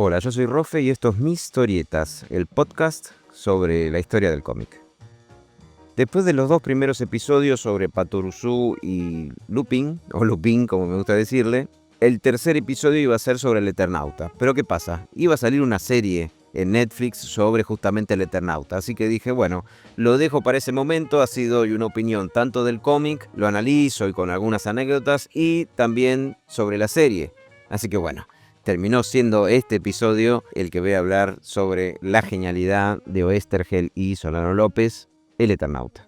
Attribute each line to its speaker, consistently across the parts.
Speaker 1: Hola, yo soy Rofe y esto es Mis Historietas, el podcast sobre la historia del cómic. Después de los dos primeros episodios sobre Patoruzú y Lupin, o Lupin como me gusta decirle, el tercer episodio iba a ser sobre el Eternauta. Pero ¿qué pasa? Iba a salir una serie en Netflix sobre justamente el Eternauta. Así que dije, bueno, lo dejo para ese momento, así doy una opinión tanto del cómic, lo analizo y con algunas anécdotas, y también sobre la serie. Así que bueno, terminó siendo este episodio el que voy a hablar sobre la genialidad de Oesterheld y Solano López, el Eternauta.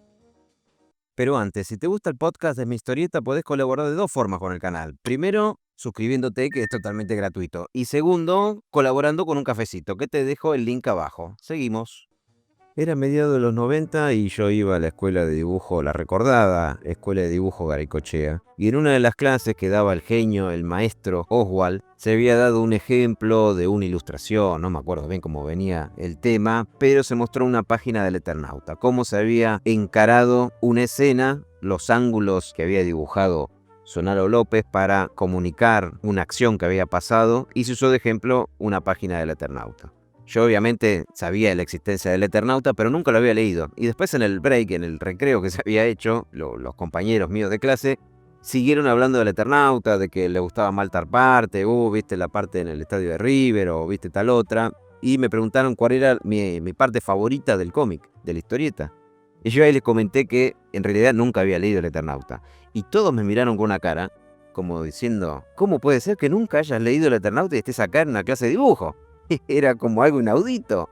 Speaker 1: Pero antes, si te gusta el podcast de Mi Historieta, podés colaborar de dos formas con el canal. Primero, suscribiéndote, que es totalmente gratuito. Y segundo, colaborando con un cafecito, que te dejo el link abajo. Seguimos. Era mediados de los 90 y yo iba a la escuela de dibujo, la recordada escuela de dibujo Garaikochea. Y en una de las clases que daba el genio, el maestro Oswald, se había dado un ejemplo de una ilustración, no me acuerdo bien cómo venía el tema, pero se mostró una página del Eternauta, cómo se había encarado una escena, los ángulos que había dibujado Solano López para comunicar una acción que había pasado, y se usó de ejemplo una página del Eternauta. Yo obviamente sabía de la existencia del Eternauta, pero nunca lo había leído. Y después en el break, en el recreo que se había hecho, los compañeros míos de clase siguieron hablando del Eternauta, de que le gustaba mal tal parte, viste la parte en el estadio de River, o viste tal otra. Y me preguntaron cuál era mi parte favorita del cómic, de la historieta. Y yo ahí les comenté que en realidad nunca había leído el Eternauta. Y todos me miraron con una cara, como diciendo, ¿cómo puede ser que nunca hayas leído el Eternauta y estés acá en una clase de dibujo? Era como algo inaudito.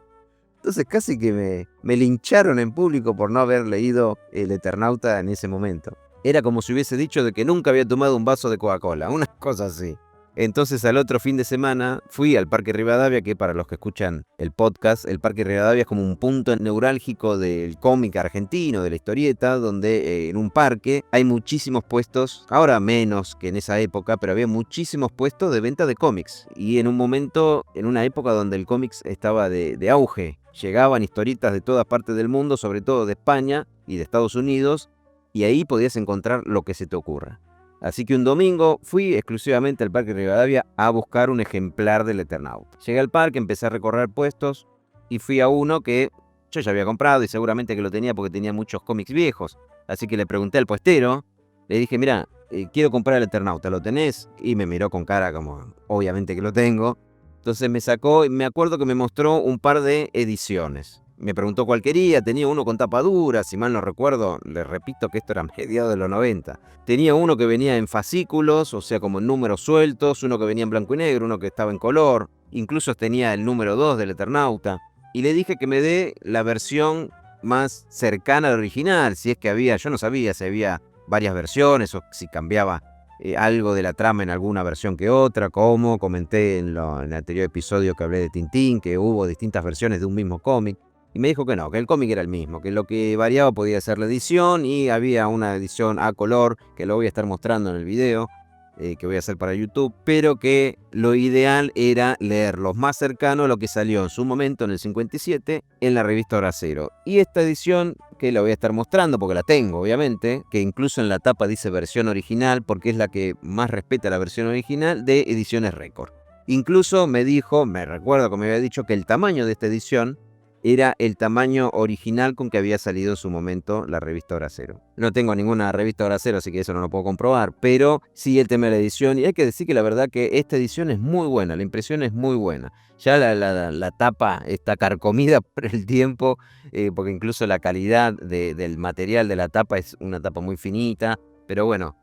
Speaker 1: Entonces casi que me lincharon en público por no haber leído el Eternauta en ese momento. Era como si hubiese dicho de que nunca había tomado un vaso de Coca-Cola, una cosa así. Entonces al otro fin de semana fui al Parque Rivadavia, que para los que escuchan el podcast, el Parque Rivadavia es como un punto neurálgico del cómic argentino, de la historieta, donde en un parque hay muchísimos puestos, ahora menos que en esa época, pero había muchísimos puestos de venta de cómics. Y en un momento, en una época donde el cómics estaba de auge, llegaban historietas de todas partes del mundo, sobre todo de España y de Estados Unidos, y ahí podías encontrar lo que se te ocurra. Así que un domingo fui exclusivamente al Parque Rivadavia a buscar un ejemplar del Eternauta. Llegué al parque, empecé a recorrer puestos y fui a uno que yo ya había comprado y seguramente que lo tenía porque tenía muchos cómics viejos. Así que le pregunté al puestero, le dije, mira, quiero comprar el Eternauta, ¿lo tenés? Y me miró con cara como, obviamente que lo tengo. Entonces me sacó, me acuerdo que me mostró un par de ediciones. Me preguntó cuál quería, tenía uno con tapa dura, si mal no recuerdo, les repito que esto era mediados de los 90. Tenía uno que venía en fascículos, o sea, como en números sueltos, uno que venía en blanco y negro, uno que estaba en color, incluso tenía el número 2 del Eternauta. Y le dije que me dé la versión más cercana al original, si es que había, yo no sabía si había varias versiones o si cambiaba algo de la trama en alguna versión que otra, como comenté en el anterior episodio que hablé de Tintín, que hubo distintas versiones de un mismo cómic. Y me dijo que no, que el cómic era el mismo, que lo que variaba podía ser la edición, y había una edición a color, que lo voy a estar mostrando en el video, que voy a hacer para YouTube, pero que lo ideal era leer lo más cercano a lo que salió en su momento, en el 57, en la revista Hora Cero. Y esta edición, que la voy a estar mostrando, porque la tengo obviamente, que incluso en la tapa dice versión original, porque es la que más respeta la versión original de Ediciones Récord. Incluso me dijo, me recuerdo que me había dicho que el tamaño de esta edición era el tamaño original con que había salido en su momento la revista Hora Cero. No tengo ninguna revista Hora Cero, así que eso no lo puedo comprobar, pero sí el tema de la edición, y hay que decir que la verdad que esta edición es muy buena, la impresión es muy buena. Ya la tapa está carcomida por el tiempo, porque incluso la calidad del material de la tapa es una tapa muy finita, pero bueno,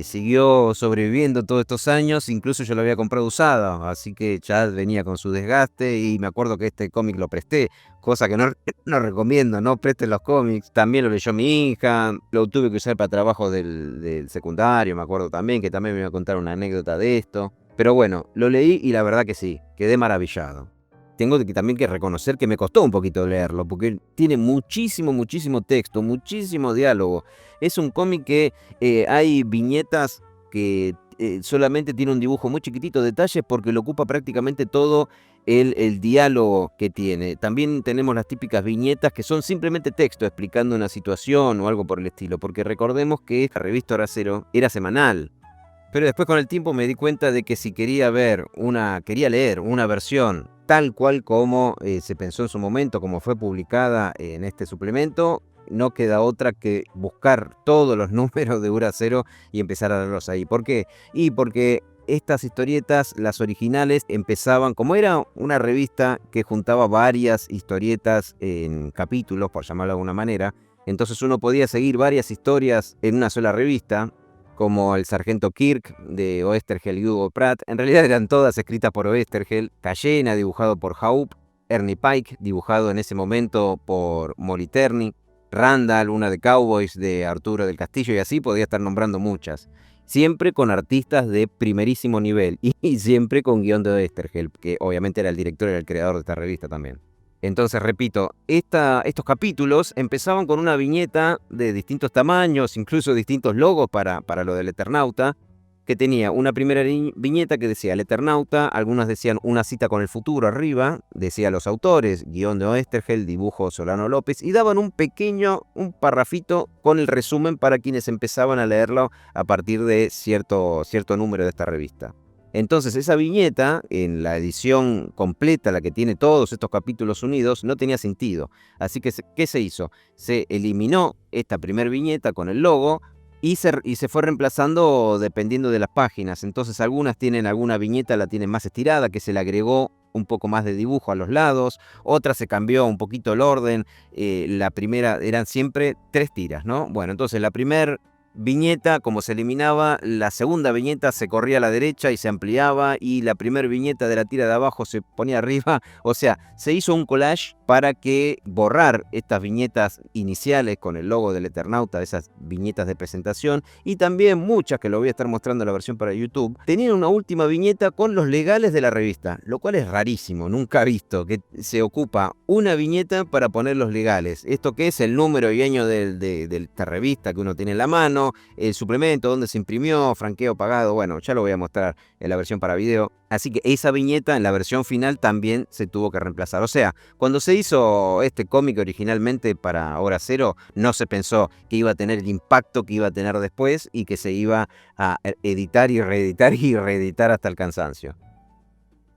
Speaker 1: siguió sobreviviendo todos estos años, incluso yo lo había comprado usado, así que ya venía con su desgaste, y me acuerdo que este cómic lo presté, cosa que no recomiendo, no presten los cómics. También lo leyó mi hija, lo tuve que usar para trabajos del secundario, me acuerdo también, que también me iba a contar una anécdota de esto. Pero bueno, lo leí y la verdad que sí, quedé maravillado. Tengo también que reconocer que me costó un poquito leerlo, porque tiene muchísimo texto, muchísimo diálogo. Es un cómic que hay viñetas que solamente tiene un dibujo muy chiquitito, detalles, porque lo ocupa prácticamente todo el diálogo que tiene. También tenemos las típicas viñetas que son simplemente texto explicando una situación o algo por el estilo, porque recordemos que esta revista Hora Cero era semanal. Pero después con el tiempo me di cuenta de que si quería leer una versión tal cual como se pensó en su momento, como fue publicada en este suplemento, no queda otra que buscar todos los números de Uracero y empezar a leerlos ahí. ¿Por qué? Y porque estas historietas, las originales, empezaban, como era una revista que juntaba varias historietas en capítulos, por llamarlo de alguna manera, entonces uno podía seguir varias historias en una sola revista, como el Sargento Kirk de Oesterheld y Hugo Pratt. En realidad eran todas escritas por Oesterheld, Cayena dibujado por Haupt, Ernie Pike dibujado en ese momento por Moliterni, Randall, una de Cowboys de Arturo del Castillo, y así podía estar nombrando muchas. Siempre con artistas de primerísimo nivel y siempre con guión de Oesterheld, que obviamente era el director y el creador de esta revista también. Entonces, repito, estos capítulos empezaban con una viñeta de distintos tamaños, incluso distintos logos para lo del Eternauta, que tenía una primera viñeta que decía el Eternauta, algunas decían una cita con el futuro arriba, decía los autores, guión de Oesterheld, dibujo Solano López, y daban un parrafito con el resumen para quienes empezaban a leerlo a partir de cierto número de esta revista. Entonces esa viñeta, en la edición completa, la que tiene todos estos capítulos unidos, no tenía sentido. Así que, ¿qué se hizo? Se eliminó esta primera viñeta con el logo y se fue reemplazando dependiendo de las páginas. Entonces alguna viñeta la tienen más estirada, que se le agregó un poco más de dibujo a los lados, otra se cambió un poquito el orden, la primera eran siempre 3 tiras, ¿no? Bueno, entonces la primera viñeta, como se eliminaba, la segunda viñeta se corría a la derecha y se ampliaba, y la primera viñeta de la tira de abajo se ponía arriba. O sea, se hizo un collage para que borrar estas viñetas iniciales con el logo del Eternauta, esas viñetas de presentación, y también muchas, que lo voy a estar mostrando en la versión para YouTube, tenían una última viñeta con los legales de la revista, lo cual es rarísimo, nunca visto, que se ocupa una viñeta para poner los legales. Esto que es el número y año de esta revista que uno tiene en la mano, el suplemento, donde se imprimió, franqueo pagado, bueno, ya lo voy a mostrar en la versión para video. Así que esa viñeta en la versión final también se tuvo que reemplazar. O sea, cuando se hizo este cómic originalmente para Hora Cero, no se pensó que iba a tener el impacto que iba a tener después y que se iba a editar y reeditar hasta el cansancio.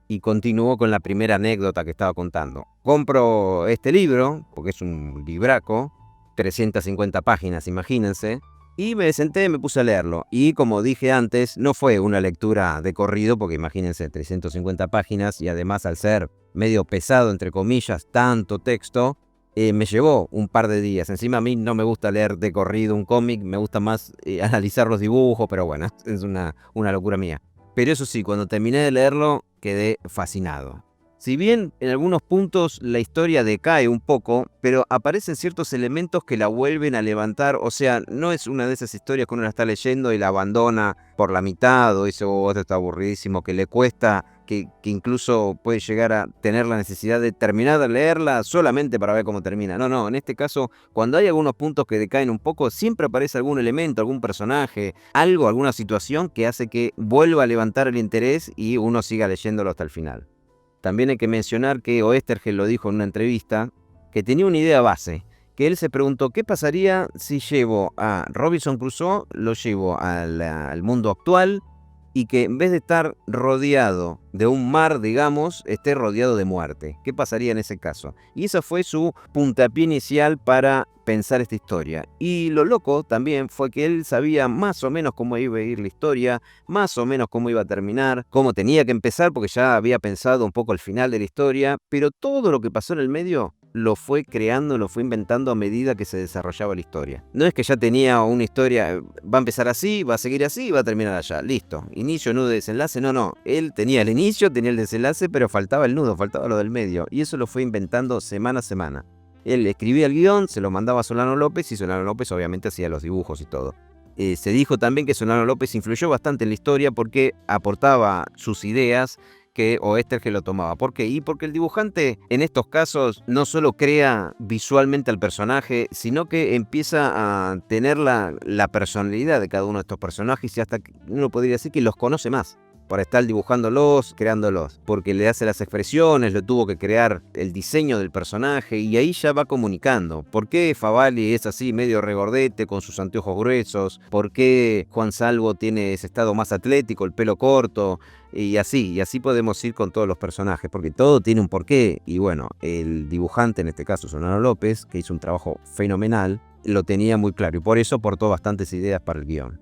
Speaker 1: Y continuó con la primera anécdota que estaba contando. Compro este libro, porque es un libraco, 350 páginas, imagínense. Y me senté, me puse a leerlo. Y como dije antes, no fue una lectura de corrido, porque imagínense, 350 páginas, y además al ser medio pesado, entre comillas, tanto texto, me llevó un par de días. Encima a mí no me gusta leer de corrido un cómic, me gusta más analizar los dibujos, pero bueno, es una locura mía. Pero eso sí, cuando terminé de leerlo, quedé fascinado. Si bien en algunos puntos la historia decae un poco, pero aparecen ciertos elementos que la vuelven a levantar. O sea, no es una de esas historias que uno la está leyendo y la abandona por la mitad, o dice, oh, esto está aburridísimo, que le cuesta, que incluso puede llegar a tener la necesidad de terminar de leerla solamente para ver cómo termina. No, en este caso, cuando hay algunos puntos que decaen un poco, siempre aparece algún elemento, algún personaje, algo, alguna situación que hace que vuelva a levantar el interés y uno siga leyéndolo hasta el final. También hay que mencionar que Oesterheld lo dijo en una entrevista, que tenía una idea base, que él se preguntó qué pasaría si llevo a Robinson Crusoe, lo llevo al mundo actual, y que en vez de estar rodeado de un mar, digamos, esté rodeado de muerte. ¿Qué pasaría en ese caso? Y esa fue su puntapié inicial para pensar esta historia. Y lo loco también fue que él sabía más o menos cómo iba a ir la historia, más o menos cómo iba a terminar, cómo tenía que empezar, porque ya había pensado un poco el final de la historia, pero todo lo que pasó en el medio lo fue creando, lo fue inventando a medida que se desarrollaba la historia. No es que ya tenía una historia, va a empezar así, va a seguir así y va a terminar allá, listo. Inicio, nudo, desenlace, no. Él tenía el inicio, tenía el desenlace, pero faltaba el nudo, faltaba lo del medio. Y eso lo fue inventando semana a semana. Él escribía el guión, se lo mandaba a Solano López y Solano López obviamente hacía los dibujos y todo. Se dijo también que Solano López influyó bastante en la historia porque aportaba sus ideas que Oesterheld lo tomaba. ¿Por qué? Y porque el dibujante en estos casos no solo crea visualmente al personaje, sino que empieza a tener la personalidad de cada uno de estos personajes y hasta uno podría decir que los conoce más. para estar dibujándolos, creándolos, porque le hace las expresiones, lo tuvo que crear el diseño del personaje y ahí ya va comunicando. ¿Por qué Favali es así medio regordete con sus anteojos gruesos? ¿Por qué Juan Salvo tiene ese estado más atlético, el pelo corto? Y así podemos ir con todos los personajes, porque todo tiene un porqué. Y bueno, el dibujante, en este caso Solano López, que hizo un trabajo fenomenal, lo tenía muy claro y por eso aportó bastantes ideas para el guión.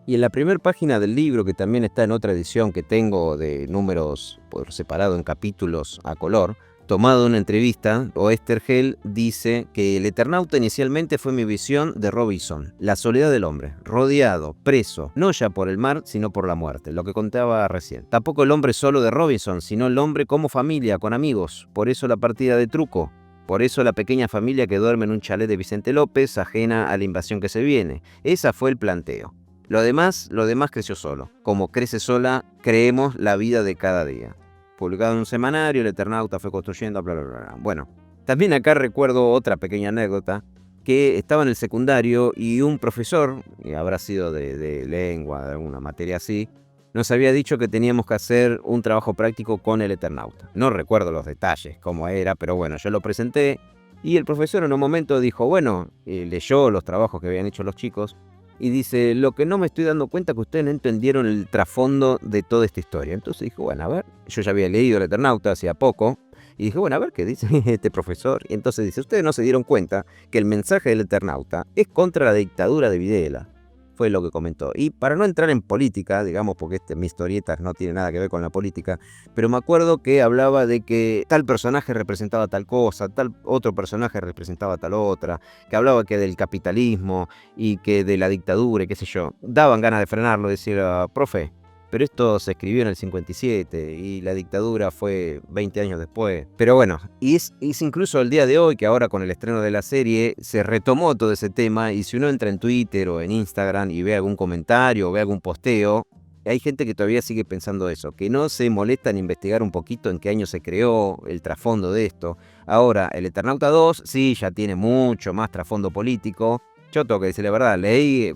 Speaker 1: Y en la primera página del libro, que también está en otra edición que tengo de números por separado en capítulos a color, tomado de una entrevista, Oesterheld dice que El Eternauta inicialmente fue mi visión de Robinson, la soledad del hombre, rodeado, preso, no ya por el mar, sino por la muerte, lo que contaba recién. Tampoco el hombre solo de Robinson, sino el hombre como familia, con amigos, por eso la partida de truco. Por eso la pequeña familia que duerme en un chalet de Vicente López, ajena a la invasión que se viene. Esa fue el planteo. Lo demás creció solo. Como crece sola, creemos la vida de cada día. Publicado en un semanario, el Eternauta fue construyendo, bla, bla, bla. Bueno, también acá recuerdo otra pequeña anécdota, que estaba en el secundario y un profesor, y habrá sido de lengua, de alguna materia así, nos había dicho que teníamos que hacer un trabajo práctico con el Eternauta. No recuerdo los detalles, cómo era, pero bueno, yo lo presenté y el profesor en un momento dijo, bueno, leyó los trabajos que habían hecho los chicos, y dice, lo que no me estoy dando cuenta es que ustedes no entendieron el trasfondo de toda esta historia. Entonces dijo, bueno, a ver, yo ya había leído El Eternauta hacía poco, y dije, bueno, a ver qué dice este profesor. Y entonces dice, ustedes no se dieron cuenta que el mensaje del Eternauta es contra la dictadura de Videla. Fue lo que comentó. Y para no entrar en política, digamos, porque mi historieta no tiene nada que ver con la política, pero me acuerdo que hablaba de que tal personaje representaba tal cosa, tal otro personaje representaba tal otra, que hablaba que del capitalismo y que de la dictadura y qué sé yo. Daban ganas de frenarlo, decir, profe, pero esto se escribió en el 57 y la dictadura fue 20 años después. Pero bueno, y es incluso el día de hoy que ahora con el estreno de la serie se retomó todo ese tema y si uno entra en Twitter o en Instagram y ve algún comentario o ve algún posteo, hay gente que todavía sigue pensando eso, que no se molesta en investigar un poquito en qué año se creó el trasfondo de esto. Ahora, el Eternauta 2 sí ya tiene mucho más trasfondo político. Yo tengo que decir la verdad,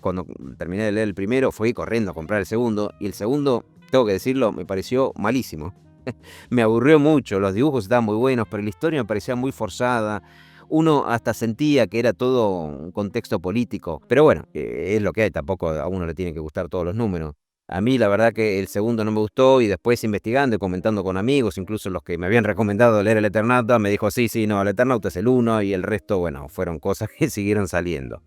Speaker 1: cuando terminé de leer el primero, fui corriendo a comprar el segundo, y el segundo, tengo que decirlo, me pareció malísimo. Me aburrió mucho, los dibujos estaban muy buenos, pero la historia me parecía muy forzada. Uno hasta sentía que era todo un contexto político. Pero bueno, es lo que hay, tampoco a uno le tienen que gustar todos los números. A mí la verdad que el segundo no me gustó y después investigando y comentando con amigos, incluso los que me habían recomendado leer el Eternauta, me dijo sí, no, el Eternauta es el 1 y el resto, bueno, fueron cosas que siguieron saliendo.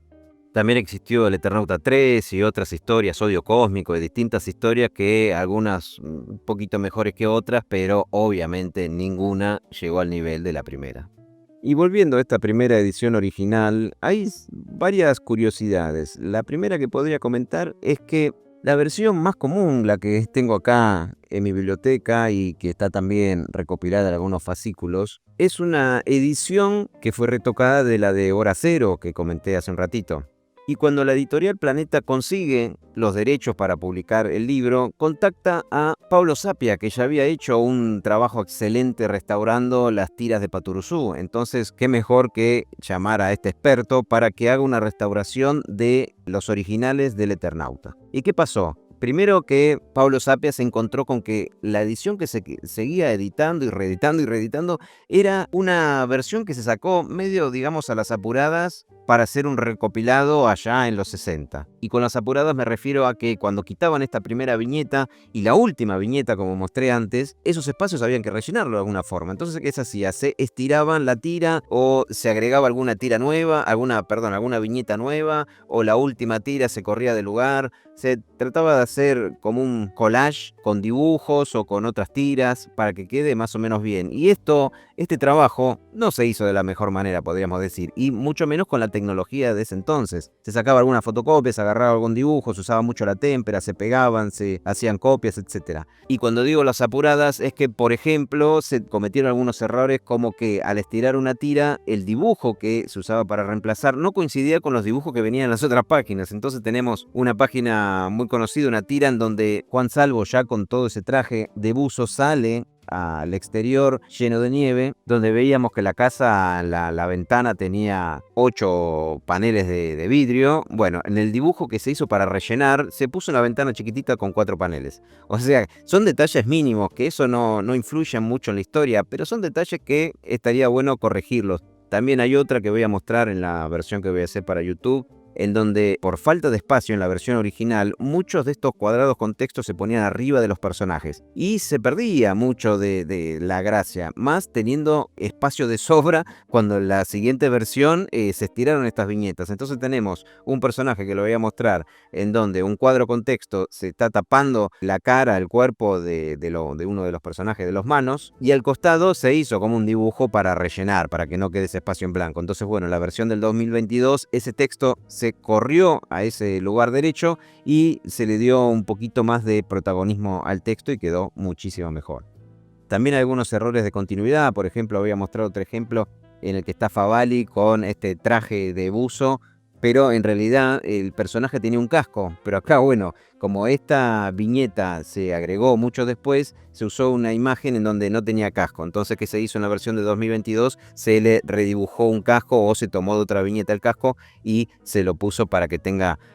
Speaker 1: También existió el Eternauta 3 y otras historias, Odio Cósmico, de distintas historias que algunas un poquito mejores que otras, pero obviamente ninguna llegó al nivel de la primera. Y volviendo a esta primera edición original, hay varias curiosidades. La primera que podría comentar es que la versión más común, la que tengo acá en mi biblioteca y que está también recopilada en algunos fascículos, es una edición que fue retocada de la de Hora Cero que comenté hace un ratito. Y cuando la editorial Planeta consigue los derechos para publicar el libro, contacta a Pablo Sapia, que ya había hecho un trabajo excelente restaurando las tiras de Patoruzú. Entonces, qué mejor que llamar a este experto para que haga una restauración de los originales del Eternauta. ¿Y qué pasó? Primero que Pablo Sapia se encontró con que la edición que se seguía editando y reeditando era una versión que se sacó medio, digamos, a las apuradas para hacer un recopilado allá en los 60. Y con las apuradas me refiero a que cuando quitaban esta primera viñeta y la última viñeta, como mostré antes, esos espacios habían que rellenarlo de alguna forma. Entonces, ¿qué se hacía? Se estiraban la tira o se agregaba alguna tira nueva, alguna viñeta nueva, o la última tira se corría de lugar. Se trataba de hacer como un collage con dibujos o con otras tiras para que quede más o menos bien. Y este trabajo no se hizo de la mejor manera, podríamos decir, y mucho menos con la tecnología de ese entonces. Se sacaba alguna fotocopia, se agarraba algún dibujo, se usaba mucho la témpera, se pegaban, se hacían copias, etc. Y cuando digo las apuradas es que, por ejemplo, se cometieron algunos errores como que al estirar una tira, el dibujo que se usaba para reemplazar no coincidía con los dibujos que venían en las otras páginas. Entonces tenemos una página muy conocida, una tira en donde Juan Salvo, ya con todo ese traje de buzo, sale al exterior lleno de nieve, donde veíamos que la casa, la ventana tenía 8 paneles de vidrio. Bueno, en el dibujo que se hizo para rellenar, se puso una ventana chiquitita con 4 paneles. O sea, son detalles mínimos, que eso no influye mucho en la historia, pero son detalles que estaría bueno corregirlos. También hay otra que voy a mostrar en la versión que voy a hacer para YouTube, en donde por falta de espacio en la versión original, muchos de estos cuadrados con texto se ponían arriba de los personajes y se perdía mucho de la gracia, más teniendo espacio de sobra cuando en la siguiente versión se estiraron estas viñetas. Entonces tenemos un personaje que lo voy a mostrar en donde un cuadro con texto se está tapando la cara, el cuerpo de uno de los personajes de los manos, y al costado se hizo como un dibujo para rellenar, para que no quede ese espacio en blanco. Entonces, bueno, en la versión del 2022 ese texto se corrió a ese lugar derecho y se le dio un poquito más de protagonismo al texto y quedó muchísimo mejor. También hay algunos errores de continuidad. Por ejemplo, voy a mostrar otro ejemplo en el que está Favali con este traje de buzo, pero en realidad el personaje tenía un casco. Pero acá, bueno, como esta viñeta se agregó mucho después, se usó una imagen en donde no tenía casco. Entonces, ¿qué se hizo en la versión de 2022? Se le redibujó un casco o se tomó de otra viñeta el casco y se lo puso para que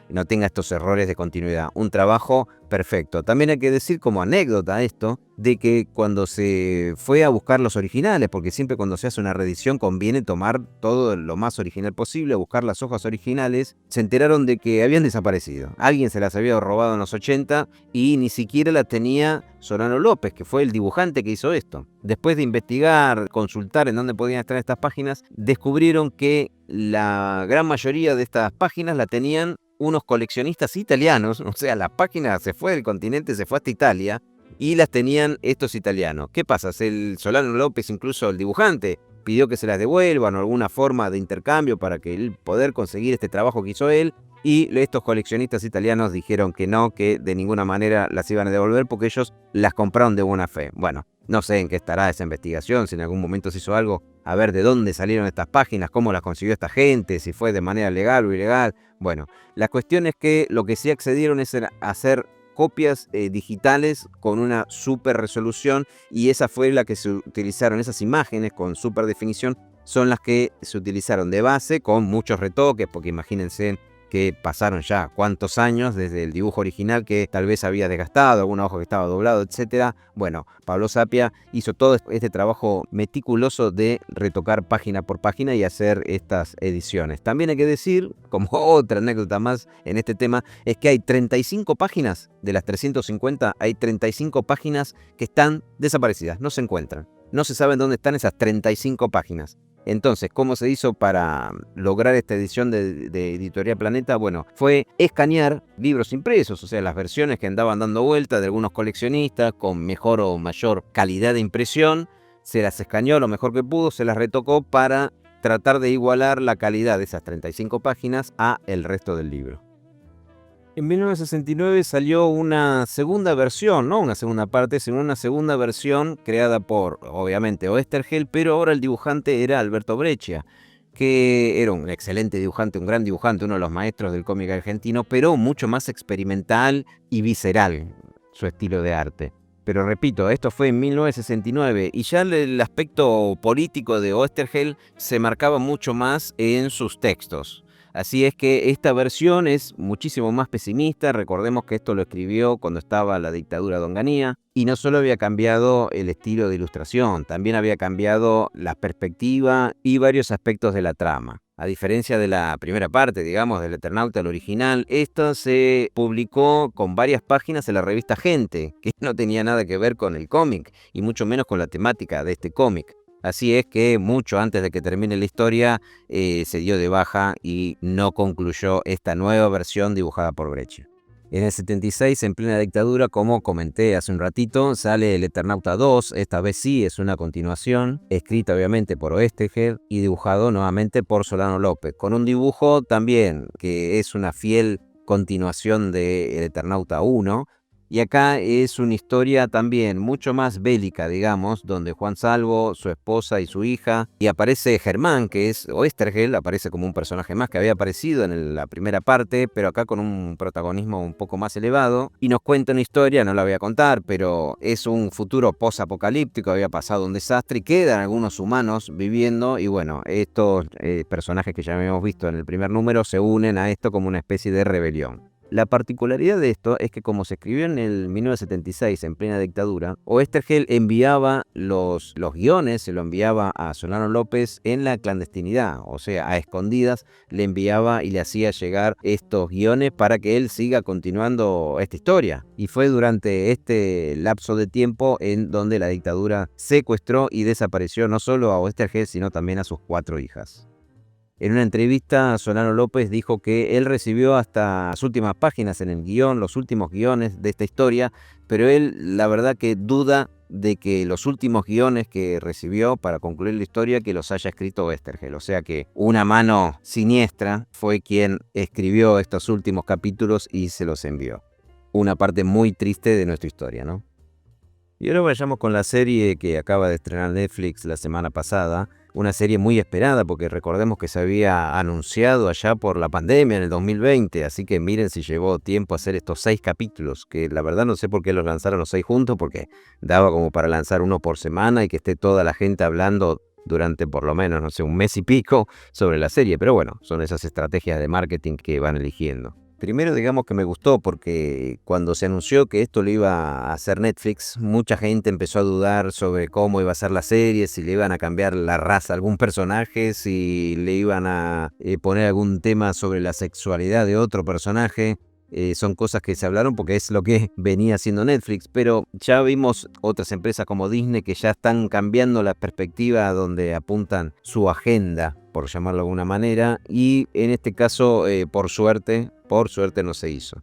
Speaker 1: no tenga estos errores de continuidad. Un trabajo perfecto. También hay que decir como anécdota esto, de que cuando se fue a buscar los originales, porque siempre cuando se hace una reedición conviene tomar todo lo más original posible, buscar las hojas originales, se enteraron de que habían desaparecido. Alguien se las había robado en los 80 y ni siquiera las tenía Solano López, que fue el dibujante que hizo esto. Después de investigar, consultar en dónde podían estar estas páginas, descubrieron que la gran mayoría de estas páginas la tenían unos coleccionistas italianos. O sea, la página se fue del continente, se fue hasta Italia y las tenían estos italianos. ¿Qué pasa? El Solano López, incluso el dibujante, pidió que se las devuelvan o alguna forma de intercambio para que él poder conseguir este trabajo que hizo él. Y estos coleccionistas italianos dijeron que no, que de ninguna manera las iban a devolver porque ellos las compraron de buena fe. Bueno, no sé en qué estará esa investigación, si en algún momento se hizo algo, a ver de dónde salieron estas páginas, cómo las consiguió esta gente, si fue de manera legal o ilegal. Bueno, la cuestión es que lo que sí accedieron es a hacer copias digitales con una super resolución, y esa fue la que se utilizaron. Esas imágenes con super definición son las que se utilizaron de base con muchos retoques, porque imagínense que pasaron ya cuántos años desde el dibujo original que tal vez había desgastado, alguna hoja que estaba doblado, etc. Bueno, Pablo Sapia hizo todo este trabajo meticuloso de retocar página por página y hacer estas ediciones. También hay que decir, como otra anécdota más en este tema, es que hay 35 páginas de las 350, hay 35 páginas que están desaparecidas, no se encuentran. No se sabe dónde están esas 35 páginas. Entonces, ¿cómo se hizo para lograr esta edición de Editorial Planeta? Bueno, fue escanear libros impresos, o sea, las versiones que andaban dando vuelta de algunos coleccionistas con mejor o mayor calidad de impresión. Se las escaneó lo mejor que pudo, se las retocó para tratar de igualar la calidad de esas 35 páginas a el resto del libro. En 1969 salió una segunda versión, no una segunda parte, sino una segunda versión creada por, obviamente, Oesterheld, pero ahora el dibujante era Alberto Breccia, que era un excelente dibujante, un gran dibujante, uno de los maestros del cómic argentino, pero mucho más experimental y visceral su estilo de arte. Pero repito, esto fue en 1969 y ya el aspecto político de Oesterheld se marcaba mucho más en sus textos. Así es que esta versión es muchísimo más pesimista. Recordemos que esto lo escribió cuando estaba la dictadura de Onganía, y no solo había cambiado el estilo de ilustración, también había cambiado la perspectiva y varios aspectos de la trama. A diferencia de la primera parte, digamos, del Eternauta, el original, esta se publicó con varias páginas en la revista Gente, que no tenía nada que ver con el cómic y mucho menos con la temática de este cómic. Así es que mucho antes de que termine la historia se dio de baja y no concluyó esta nueva versión dibujada por Breccia. En el 76, en plena dictadura, como comenté hace un ratito, sale el Eternauta 2, esta vez sí es una continuación, escrita obviamente por Oesterheld y dibujado nuevamente por Solano López, con un dibujo también que es una fiel continuación de El Eternauta 1, Y acá es una historia también mucho más bélica, digamos, donde Juan Salvo, su esposa y su hija, y aparece Germán, que es Oesterhel, aparece como un personaje más que había aparecido en la primera parte, pero acá con un protagonismo un poco más elevado, y nos cuenta una historia, no la voy a contar, pero es un futuro post-apocalíptico, había pasado un desastre y quedan algunos humanos viviendo, y bueno, estos personajes que ya habíamos visto en el primer número se unen a esto como una especie de rebelión. La particularidad de esto es que como se escribió en el 1976, en plena dictadura, Oesterhel enviaba los guiones, se lo enviaba a Solano López en la clandestinidad, o sea, a escondidas, le enviaba y le hacía llegar estos guiones para que él siga continuando esta historia. Y fue durante este lapso de tiempo en donde la dictadura secuestró y desapareció no solo a Oesterhel, sino también a sus 4 hijas. En una entrevista, Solano López dijo que él recibió hasta las últimas páginas en el guión, los últimos guiones de esta historia, pero él la verdad que duda de que los últimos guiones que recibió para concluir la historia que los haya escrito Oesterhel. O sea que una mano siniestra fue quien escribió estos últimos capítulos y se los envió. Una parte muy triste de nuestra historia, ¿no? Y ahora vayamos con la serie que acaba de estrenar Netflix la semana pasada, una serie muy esperada porque recordemos que se había anunciado allá por la pandemia en el 2020, así que miren si llevó tiempo hacer estos 6 capítulos, que la verdad no sé por qué los lanzaron los 6 juntos, porque daba como para lanzar uno por semana y que esté toda la gente hablando durante por lo menos, no sé, un mes y pico sobre la serie, pero bueno, son esas estrategias de marketing que van eligiendo. Primero digamos que me gustó porque cuando se anunció que esto lo iba a hacer Netflix, mucha gente empezó a dudar sobre cómo iba a ser la serie, si le iban a cambiar la raza a algún personaje, si le iban a poner algún tema sobre la sexualidad de otro personaje. Son cosas que se hablaron porque es lo que venía haciendo Netflix, pero ya vimos otras empresas como Disney que ya están cambiando la perspectiva donde apuntan su agenda, por llamarlo de alguna manera, y en este caso, por suerte no se hizo.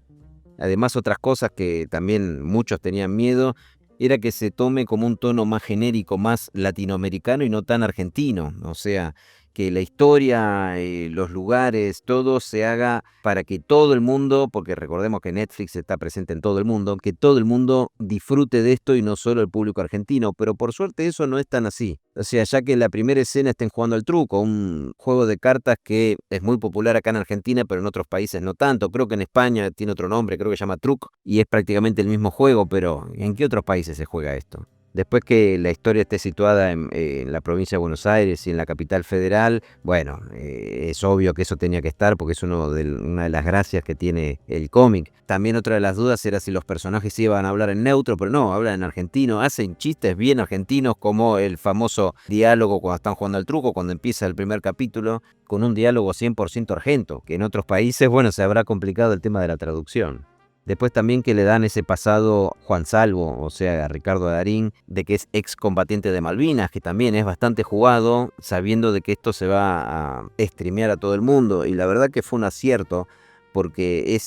Speaker 1: Además, otras cosas que también muchos tenían miedo era que se tome como un tono más genérico, más latinoamericano y no tan argentino. O sea, que la historia, los lugares, todo se haga para que todo el mundo, porque recordemos que Netflix está presente en todo el mundo, que todo el mundo disfrute de esto y no solo el público argentino. Pero por suerte eso no es tan así. O sea, ya que en la primera escena estén jugando al truco, un juego de cartas que es muy popular acá en Argentina, pero en otros países no tanto. Creo que en España tiene otro nombre, creo que se llama Truc, y es prácticamente el mismo juego, pero ¿en qué otros países se juega esto? Después que la historia esté situada en la provincia de Buenos Aires y en la capital federal, bueno, es obvio que eso tenía que estar porque es una de las gracias que tiene el cómic. También otra de las dudas era si los personajes iban a hablar en neutro, pero no, hablan en argentino, hacen chistes bien argentinos como el famoso diálogo cuando están jugando al truco, cuando empieza el primer capítulo, con un diálogo 100% argento, que en otros países, bueno, se habrá complicado el tema de la traducción. Después también que le dan ese pasado Juan Salvo, o sea, a Ricardo Darín, de que es excombatiente de Malvinas, que también es bastante jugado, sabiendo de que esto se va a streamear a todo el mundo. Y la verdad que fue un acierto, porque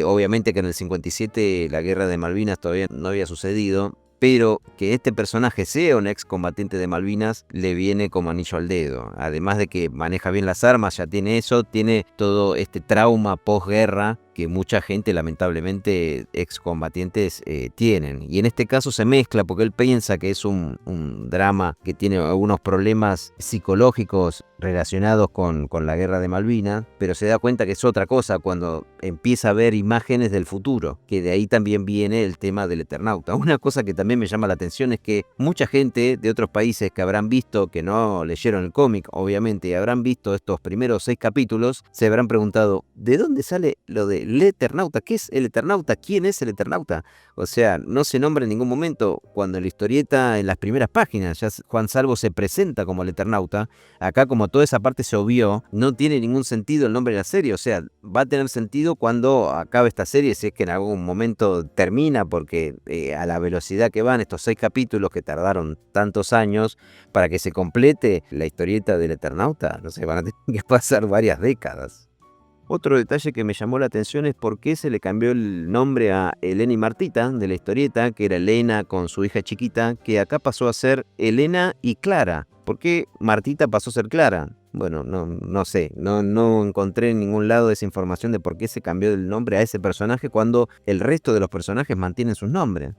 Speaker 1: obviamente que en el 57 la guerra de Malvinas todavía no había sucedido, pero que este personaje sea un excombatiente de Malvinas le viene como anillo al dedo. Además de que maneja bien las armas, ya tiene eso, tiene todo este trauma posguerra que mucha gente, lamentablemente, excombatientes tienen. Y en este caso se mezcla porque él piensa que es un drama que tiene algunos problemas psicológicos relacionados con la guerra de Malvinas, pero se da cuenta que es otra cosa cuando empieza a ver imágenes del futuro, que de ahí también viene el tema del Eternauta. Una cosa que también me llama la atención es que mucha gente de otros países que habrán visto, que no leyeron el cómic, obviamente, y habrán visto estos primeros 6 capítulos, se habrán preguntado, ¿de dónde sale lo de el Eternauta? ¿Qué es el Eternauta? ¿Quién es el Eternauta? O sea, no se nombra en ningún momento cuando en la historieta, en las primeras páginas, ya Juan Salvo se presenta como el Eternauta. Acá, como toda esa parte se obvió, no tiene ningún sentido el nombre de la serie. O sea, va a tener sentido cuando acabe esta serie, si es que en algún momento termina, porque a la velocidad que van estos 6 capítulos que tardaron tantos años para que se complete la historieta del Eternauta, no sé, van a tener que pasar varias décadas. Otro detalle que me llamó la atención es por qué se le cambió el nombre a Elena y Martita de la historieta, que era Elena con su hija chiquita, que acá pasó a ser Elena y Clara. ¿Por qué Martita pasó a ser Clara? Bueno, no sé, no encontré en ningún lado esa información de por qué se cambió el nombre a ese personaje cuando el resto de los personajes mantienen sus nombres.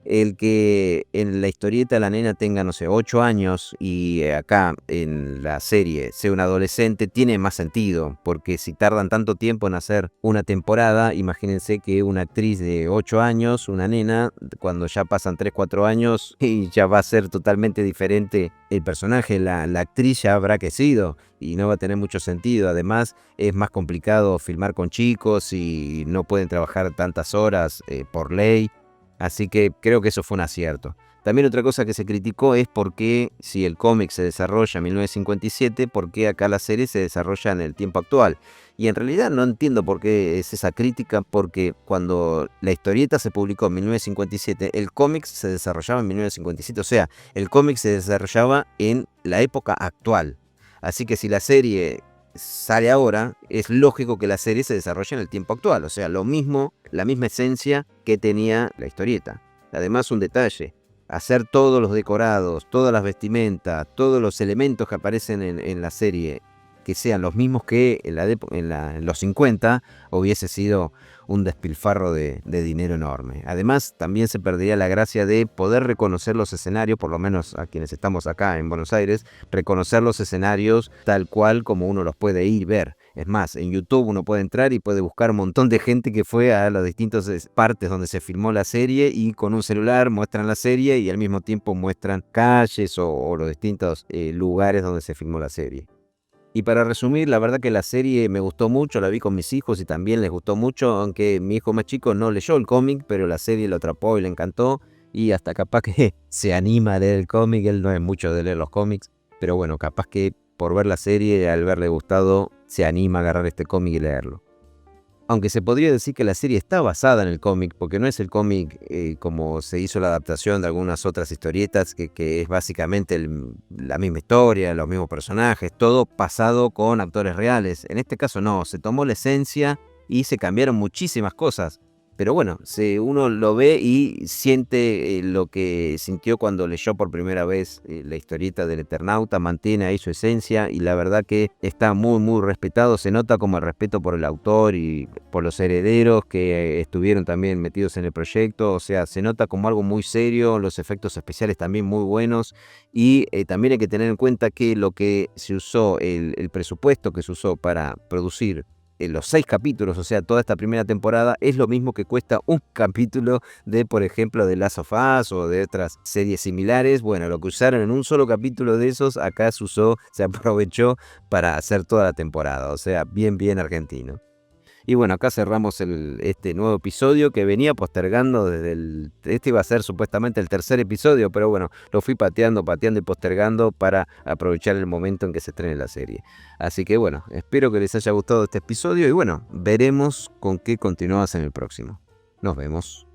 Speaker 1: El que en la historieta la nena tenga, no sé, 8 años y acá en la serie sea un adolescente, tiene más sentido, porque si tardan tanto tiempo en hacer una temporada, imagínense que una actriz de 8 años, una nena, cuando ya pasan 3 4 años y ya va a ser totalmente diferente el personaje, la actriz ya habrá crecido y no va a tener mucho sentido. Además, es más complicado filmar con chicos y no pueden trabajar tantas horas por ley. Así que creo que eso fue un acierto. También otra cosa que se criticó es por qué, si el cómic se desarrolla en 1957, por qué acá la serie se desarrolla en el tiempo actual. Y en realidad no entiendo por qué es esa crítica, porque cuando la historieta se publicó en 1957, el cómic se desarrollaba en 1957. O sea, el cómic se desarrollaba en la época actual. Así que si la serie sale ahora, es lógico que la serie se desarrolle en el tiempo actual, o sea, lo mismo, la misma esencia que tenía la historieta. Además, un detalle, hacer todos los decorados, todas las vestimentas, todos los elementos que aparecen en la serie, que sean los mismos que en los 50, hubiese sido un despilfarro de dinero enorme. Además, también se perdería la gracia de poder reconocer los escenarios, por lo menos a quienes estamos acá en Buenos Aires, reconocer los escenarios tal cual como uno los puede ir y ver. Es más, en YouTube uno puede entrar y puede buscar un montón de gente que fue a las distintas partes donde se filmó la serie y con un celular muestran la serie y al mismo tiempo muestran calles o los distintos lugares donde se filmó la serie. Y para resumir, la verdad que la serie me gustó mucho, la vi con mis hijos y también les gustó mucho, aunque mi hijo más chico no leyó el cómic, pero la serie lo atrapó y le encantó y hasta capaz que se anima a leer el cómic, él no es mucho de leer los cómics, pero bueno, capaz que por ver la serie, al verle gustado, se anima a agarrar este cómic y leerlo. Aunque se podría decir que la serie está basada en el cómic, porque no es el cómic como se hizo la adaptación de algunas otras historietas, que es básicamente la misma historia, los mismos personajes, todo pasado con actores reales. En este caso no, se tomó la esencia y se cambiaron muchísimas cosas. Pero bueno, uno lo ve y siente lo que sintió cuando leyó por primera vez la historieta del Eternauta, mantiene ahí su esencia y la verdad que está muy muy respetado, se nota como el respeto por el autor y por los herederos que estuvieron también metidos en el proyecto, o sea, se nota como algo muy serio, los efectos especiales también muy buenos y también hay que tener en cuenta que lo que se usó, el presupuesto que se usó para producir los 6 capítulos, o sea, toda esta primera temporada, es lo mismo que cuesta un capítulo de, por ejemplo, de Last of Us o de otras series similares. Bueno, lo que usaron en un solo capítulo de esos, acá se aprovechó para hacer toda la temporada, o sea, bien, bien argentino. Y bueno, acá cerramos este nuevo episodio que venía postergando este iba a ser supuestamente el tercer episodio, pero bueno, lo fui pateando y postergando para aprovechar el momento en que se estrene la serie. Así que bueno, espero que les haya gustado este episodio y bueno, veremos con qué continuamos en el próximo. Nos vemos.